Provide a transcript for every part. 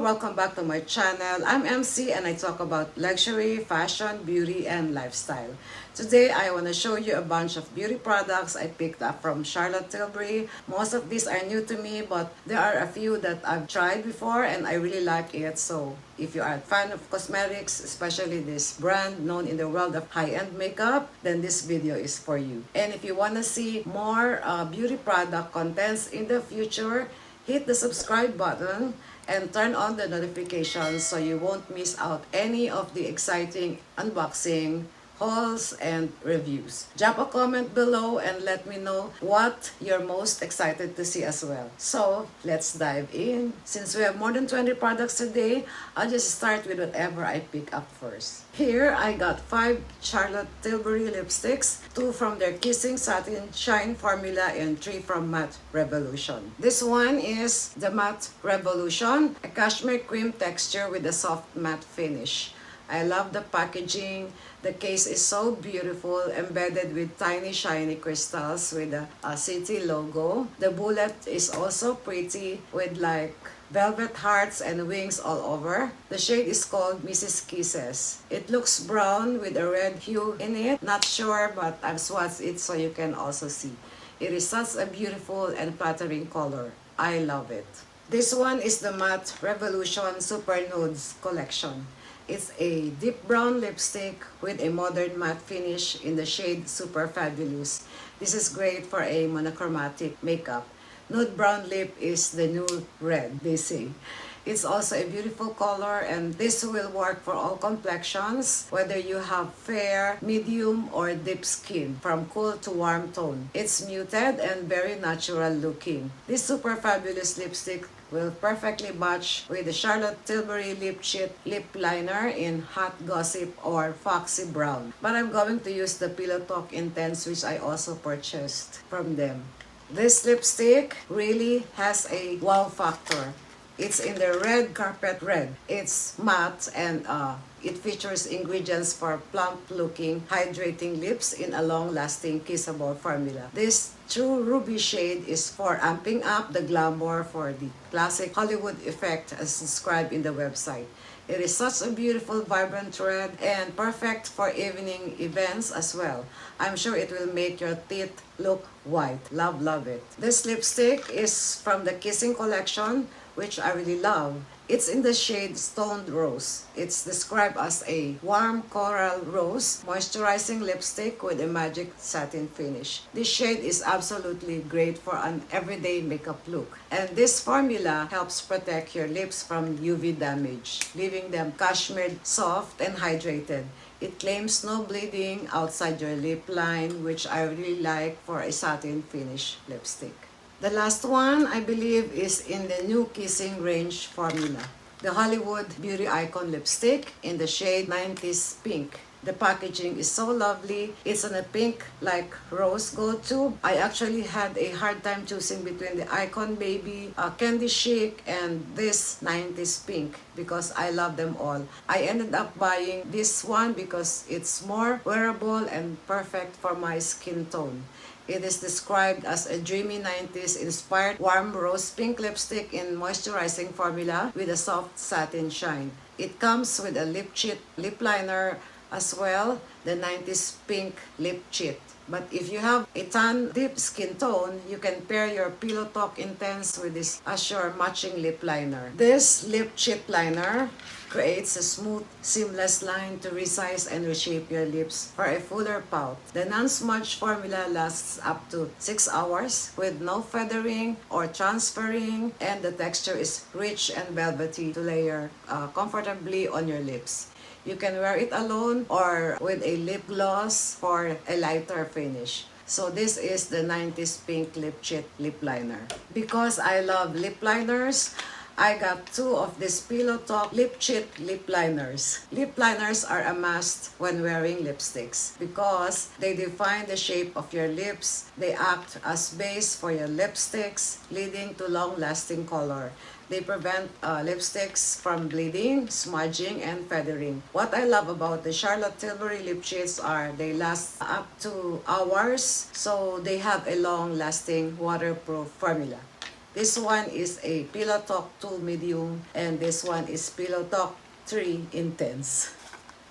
Welcome back to my channel. I'm MC and I talk about luxury, fashion, beauty, and lifestyle. Today, I want to show you a bunch of beauty products I picked up from Charlotte Tilbury. Most of these are new to me, but there are a few that I've tried before and I really like it. So if you are a fan of cosmetics, especially this brand known in the world of high-end makeup, then this video is for you. And if you want to see more beauty product contents in the future, hit the subscribe button and turn on the notifications so you won't miss out any of the exciting unboxing, hauls, and reviews. Drop a comment below and let me know what you're most excited to see as well. So, let's dive in. Since we have more than 20 products today, I'll just start with whatever I pick up first. Here, I got 5 Charlotte Tilbury lipsticks, 2 from their Kissing Satin Shine formula and 3 from Matte Revolution. This one is the Matte Revolution, a cashmere cream texture with a soft matte finish. I love the packaging. The case is so beautiful, embedded with tiny shiny crystals with a city logo. The bullet is also pretty with like velvet hearts and wings all over. The shade is called Mrs. Kisses. It looks brown with a red hue in it. Not sure, but I've swatched it so you can also see. It is such a beautiful and flattering color. I love it. This one is the Matte Revolution Super Nudes collection. It's a deep brown lipstick with a modern matte finish in the shade Super Fabulous. This is great for a monochromatic makeup. Nude brown lip is the new red, they say. It's also a beautiful color and this will work for all complexions, whether you have fair, medium, or deep skin, from cool to warm tone. It's muted and very natural looking. This Super Fabulous lipstick will perfectly match with the Charlotte Tilbury Lip Cheat Lip Liner in Hot Gossip or Foxy Brown. But I'm going to use the Pillow Talk Intense, which I also purchased from them. This lipstick really has a wow factor. It's in the red carpet red. It's matte and it features ingredients for plump-looking, hydrating lips in a long-lasting kissable formula. This true ruby shade is for amping up the glamour for the classic Hollywood effect as described in the website. It is such a beautiful, vibrant red and perfect for evening events as well. I'm sure it will make your teeth look white. Love it. This lipstick is from the Kissing collection, which I really love. It's in the shade Stoned Rose. It's described as a warm coral rose moisturizing lipstick with a magic satin finish. This shade is absolutely great for an everyday makeup look. And this formula helps protect your lips from UV damage, leaving them cashmered, soft, and hydrated. It claims no bleeding outside your lip line, which I really like for a satin finish lipstick. The last one, I believe, is in the new Kissing range formula. The Hollywood Beauty Icon lipstick in the shade 90s Pink. The packaging is so lovely. It's in a pink like rose gold tube. I actually had a hard time choosing between the Icon Baby, Candy Chic, and this 90s Pink because I love them all. I ended up buying this one because it's more wearable and perfect for my skin tone. It is described as a dreamy 90s inspired warm rose pink lipstick in moisturizing formula with a soft satin shine. It comes with a lip cheat lip liner as well, the 90s pink lip cheat. But if you have a tan deep skin tone, you can pair your Pillow Talk Intense with this Assure matching lip liner. This lip cheat liner creates a smooth, seamless line to resize and reshape your lips for a fuller pout. The non-smudge formula lasts up to 6 hours with no feathering or transferring, and the texture is rich and velvety to layer comfortably on your lips. You can wear it alone or with a lip gloss for a lighter finish. So this is the 90s Pink Lip Cheat Lip Liner. Because I love lip liners, I got two of these Pillow Talk Lip Cheat lip liners. Lip liners are a must when wearing lipsticks because they define the shape of your lips. They act as base for your lipsticks, leading to long-lasting color. They prevent lipsticks from bleeding, smudging, and feathering. What I love about the Charlotte Tilbury lip cheats are they last up to hours, so they have a long-lasting waterproof formula. This one is a Pillow Talk 2 Medium, and this one is Pillow Talk 3 Intense.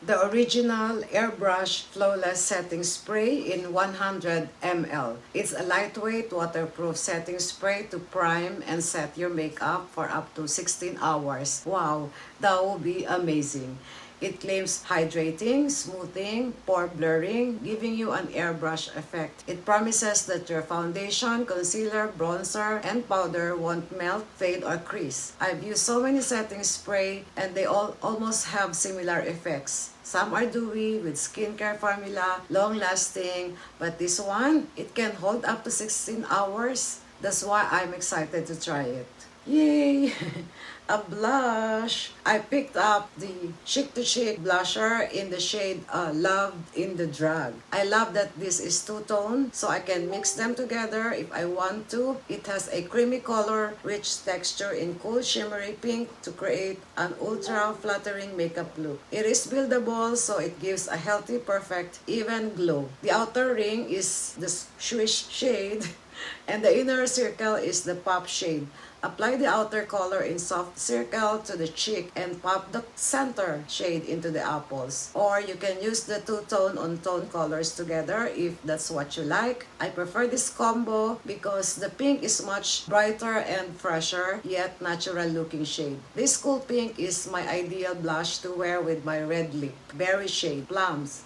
The original Airbrush Flawless Setting Spray in 100 ml. It's a lightweight waterproof setting spray to prime and set your makeup for up to 16 hours. Wow, that would be amazing. It claims hydrating, smoothing, pore blurring, giving you an airbrush effect. It promises that your foundation, concealer, bronzer, and powder won't melt, fade, or crease. I've used so many setting spray and they all almost have similar effects. Some are dewy with skincare formula, long-lasting, but this one, it can hold up to 16 hours. That's why I'm excited to try it. Yay! A blush! I picked up the Chic to Chic blusher in the shade Loved in the Drag. I love that this is two-tone, so I can mix them together if I want to. It has a creamy color, rich texture in cool shimmery pink to create an ultra-flattering makeup look. It is buildable, so it gives a healthy, perfect, even glow. The outer ring is the Swish shade, and the inner circle is the Pop shade. Apply the outer color in soft circle to the cheek and pop the center shade into the apples. Or you can use the two-tone on tone colors together if that's what you like. I prefer this combo because the pink is much brighter and fresher, yet natural looking shade. This cool pink is my ideal blush to wear with my red lip, berry shade, plums,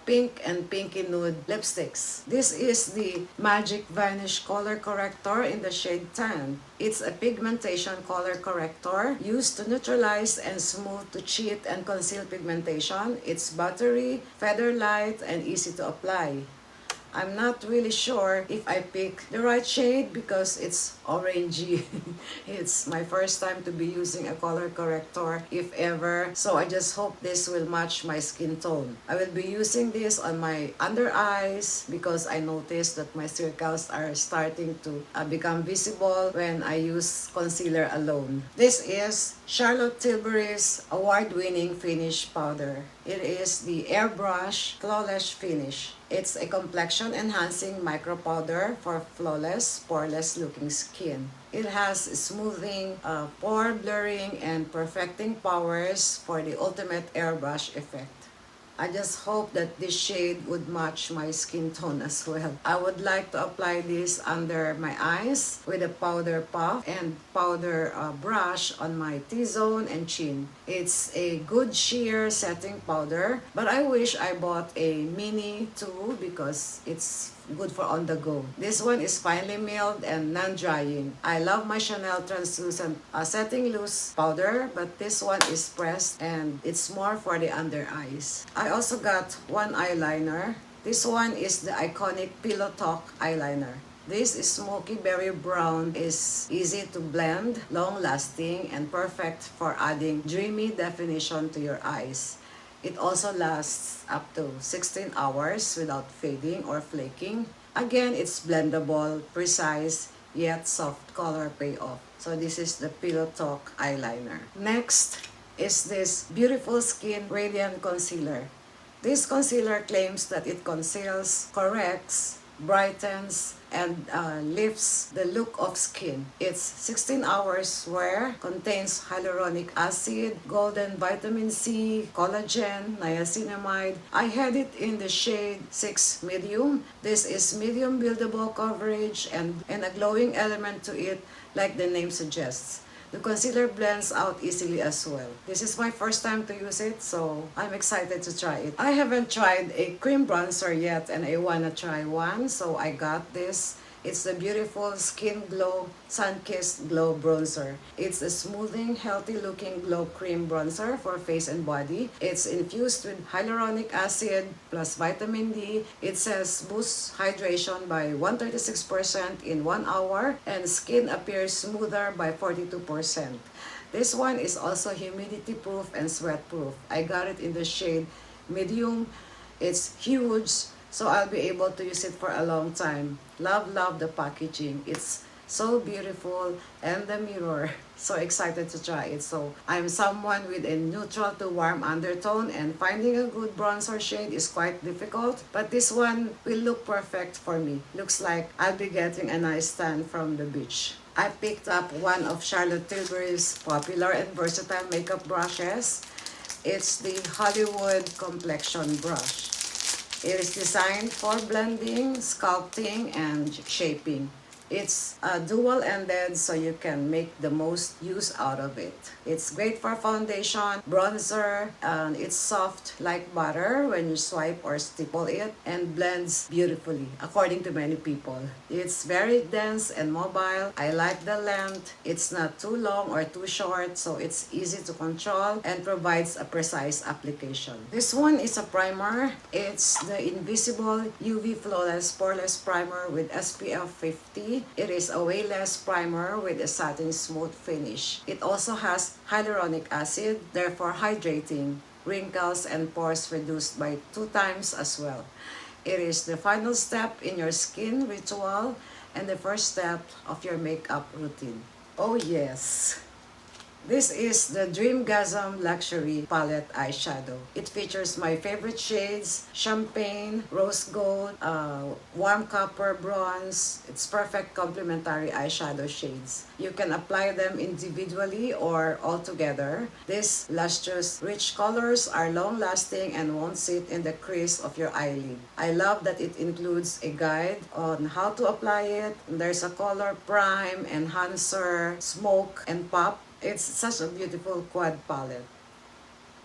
pink and pinky nude lipsticks. This is the Magic Vanish Color Corrector in the shade Tan. It's a pigmentation color corrector used to neutralize and smooth to cheat and conceal pigmentation. It's buttery, feather light, and easy to apply. I'm not really sure if I pick the right shade because it's orangey. It's my first time to be using a color corrector, if ever. So I just hope this will match my skin tone. I will be using this on my under eyes because I noticed that my circles are starting to become visible when I use concealer alone. This is Charlotte Tilbury's award-winning finish powder. It is the Airbrush Flawless Finish. It's a complexion-enhancing micro powder for flawless, poreless looking skin. It has smoothing, pore blurring, and perfecting powers for the ultimate airbrush effect. I just hope that this shade would match my skin tone as well. I would like to apply this under my eyes with a powder puff and powder brush on my T-zone and chin. It's a good sheer setting powder, but I wish I bought a mini too because it's good for on the go. This one is finely milled and non-drying. I love my Chanel translucent setting loose powder, but this one is pressed and it's more for the under eyes. I also got one eyeliner. This one is the iconic Pillow Talk eyeliner. This is smoky berry brown, is easy to blend, long-lasting, and perfect for adding dreamy definition to your eyes. It also lasts up to 16 hours without fading or flaking. Again, it's blendable, precise, yet soft color payoff. So this is the Pillow Talk eyeliner. Next is this Beautiful Skin Radiant Concealer. This concealer claims that it conceals, corrects, brightens, and lifts the look of skin. It's 16 hours wear, contains hyaluronic acid, golden vitamin C, collagen, niacinamide. I had it in the shade 6 medium. This is medium buildable coverage and a glowing element to it like the name suggests. The concealer blends out easily as well. This is my first time to use it, so I'm excited to try it. I haven't tried a cream bronzer yet and I wanna try one, so I got this It's the beautiful Skin Glow Sun-Kissed Glow Bronzer. It's a smoothing, healthy-looking glow cream bronzer for face and body. It's infused with hyaluronic acid plus vitamin D. It says boosts hydration by 136% in 1 hour and skin appears smoother by 42%. This one is also humidity proof and sweat proof. I got it in the shade medium. It's huge, so I'll be able to use it for a long time. Love the packaging. It's so beautiful, and the mirror. So excited to try it. So I'm someone with a neutral to warm undertone, and finding a good bronzer shade is quite difficult, but this one will look perfect for me. Looks like I'll be getting a nice tan from the beach. I picked up one of Charlotte Tilbury's popular and versatile makeup brushes. It's the Hollywood Complexion Brush. It is designed for blending, sculpting, and shaping. It's dual-ended, so you can make the most use out of it. It's great for foundation, bronzer, and it's soft like butter when you swipe or stipple it, and blends beautifully, according to many people. It's very dense and mobile. I like the length. It's not too long or too short, so it's easy to control and provides a precise application. This one is a primer. It's the Invisible UV Flawless Poreless Primer with SPF 50. It is a wayless primer with a satin smooth finish. It also has hyaluronic acid, therefore hydrating, wrinkles and pores reduced by 2 times as well. It is the final step in your skin ritual and the first step of your makeup routine. Oh yes! This is the Dreamgasm Luxury Palette Eyeshadow. It features my favorite shades, Champagne, Rose Gold, Warm Copper Bronze. It's perfect complementary eyeshadow shades. You can apply them individually or all together. These lustrous, rich colors are long-lasting and won't sit in the crease of your eyelid. I love that it includes a guide on how to apply it. There's a color prime, enhancer, smoke, and pop. It's such a beautiful quad palette.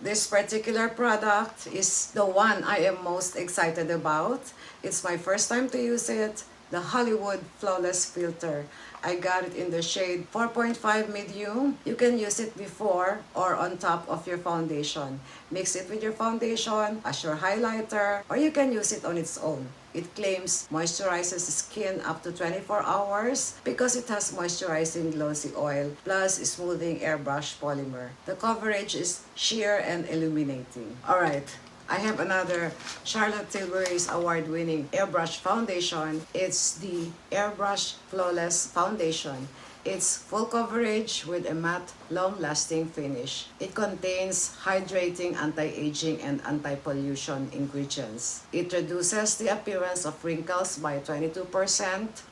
This particular product is the one I am most excited about. It's my first time to use it. The Hollywood Flawless Filter. I got it in the shade 4.5 medium. You can use it before or on top of your foundation. Mix it with your foundation as your highlighter, or you can use it on its own. It claims moisturizes skin up to 24 hours because it has moisturizing glossy oil plus smoothing airbrush polymer. The coverage is sheer and illuminating. Alright. I have another Charlotte Tilbury's award-winning airbrush foundation. It's the Airbrush Flawless Foundation. It's full coverage with a matte, long-lasting finish. It contains hydrating, anti-aging, and anti-pollution ingredients. It reduces the appearance of wrinkles by 22%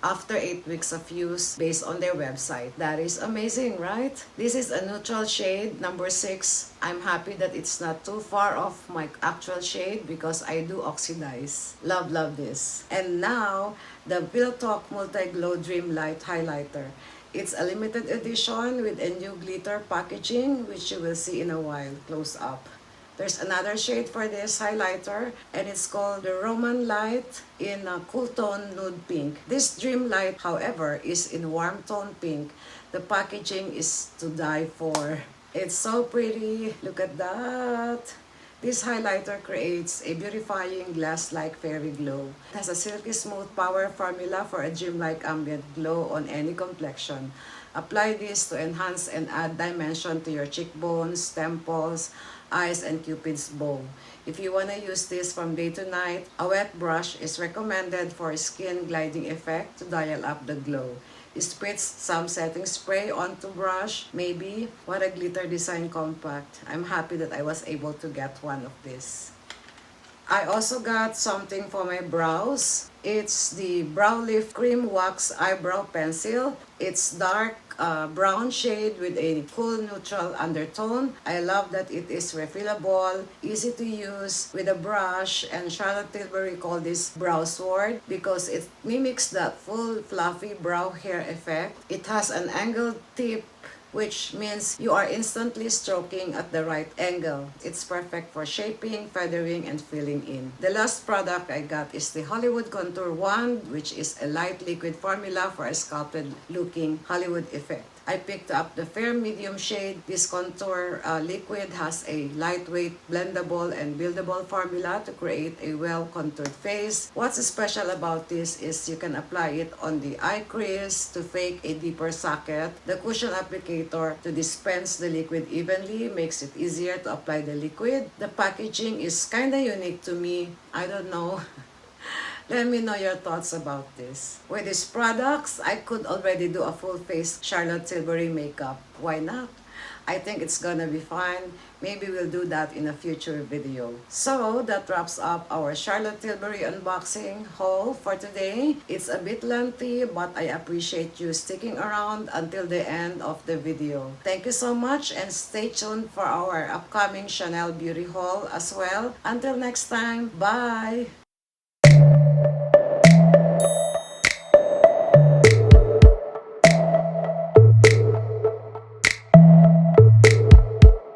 after 8 weeks of use based on their website. That is amazing, right? This is a neutral shade, number 6. I'm happy that it's not too far off my actual shade because I do oxidize. Love this. And now, the Pillow Talk Multi-Glow Dream Light Highlighter. It's a limited edition with a new glitter packaging, which you will see in a while, close up. There's another shade for this highlighter, and it's called the Roman Light in a cool tone nude pink. This Dream Light, however, is in warm tone pink. The packaging is to die for. It's so pretty. Look at that. This highlighter creates a beautifying glass-like fairy glow. It has a silky smooth power formula for a dream-like ambient glow on any complexion. Apply this to enhance and add dimension to your cheekbones, temples, eyes, and cupid's bow. If you want to use this from day to night, a wet brush is recommended for skin gliding effect to dial up the glow. Spritz some setting spray onto brush, maybe. What a glitter design compact. I'm happy that I was able to get one of this. I also got something for my brows. It's the Brow Lift Cream Wax Eyebrow Pencil. It's dark brown shade with a cool neutral undertone. I love that it is refillable, easy to use with a brush, and Charlotte Tilbury called this brow sword because it mimics that full fluffy brow hair effect. It has an angled tip which means you are instantly stroking at the right angle. It's perfect for shaping, feathering, and filling in. The last product I got is the Hollywood Contour Wand, which is a light liquid formula for a sculpted looking Hollywood effect. I picked up the fair medium shade. This contour liquid has a lightweight, blendable, and buildable formula to create a well-contoured face. What's special about this is you can apply it on the eye crease to fake a deeper socket. The cushion applicator to dispense the liquid evenly makes it easier to apply the liquid. The packaging is kinda unique to me. I don't know. Let me know your thoughts about this. With these products, I could already do a full face Charlotte Tilbury makeup. Why not? I think it's gonna be fun. Maybe we'll do that in a future video. So that wraps up our Charlotte Tilbury unboxing haul for today. It's a bit lengthy, but I appreciate you sticking around until the end of the video. Thank you so much and stay tuned for our upcoming Chanel beauty haul as well. Until next time, bye!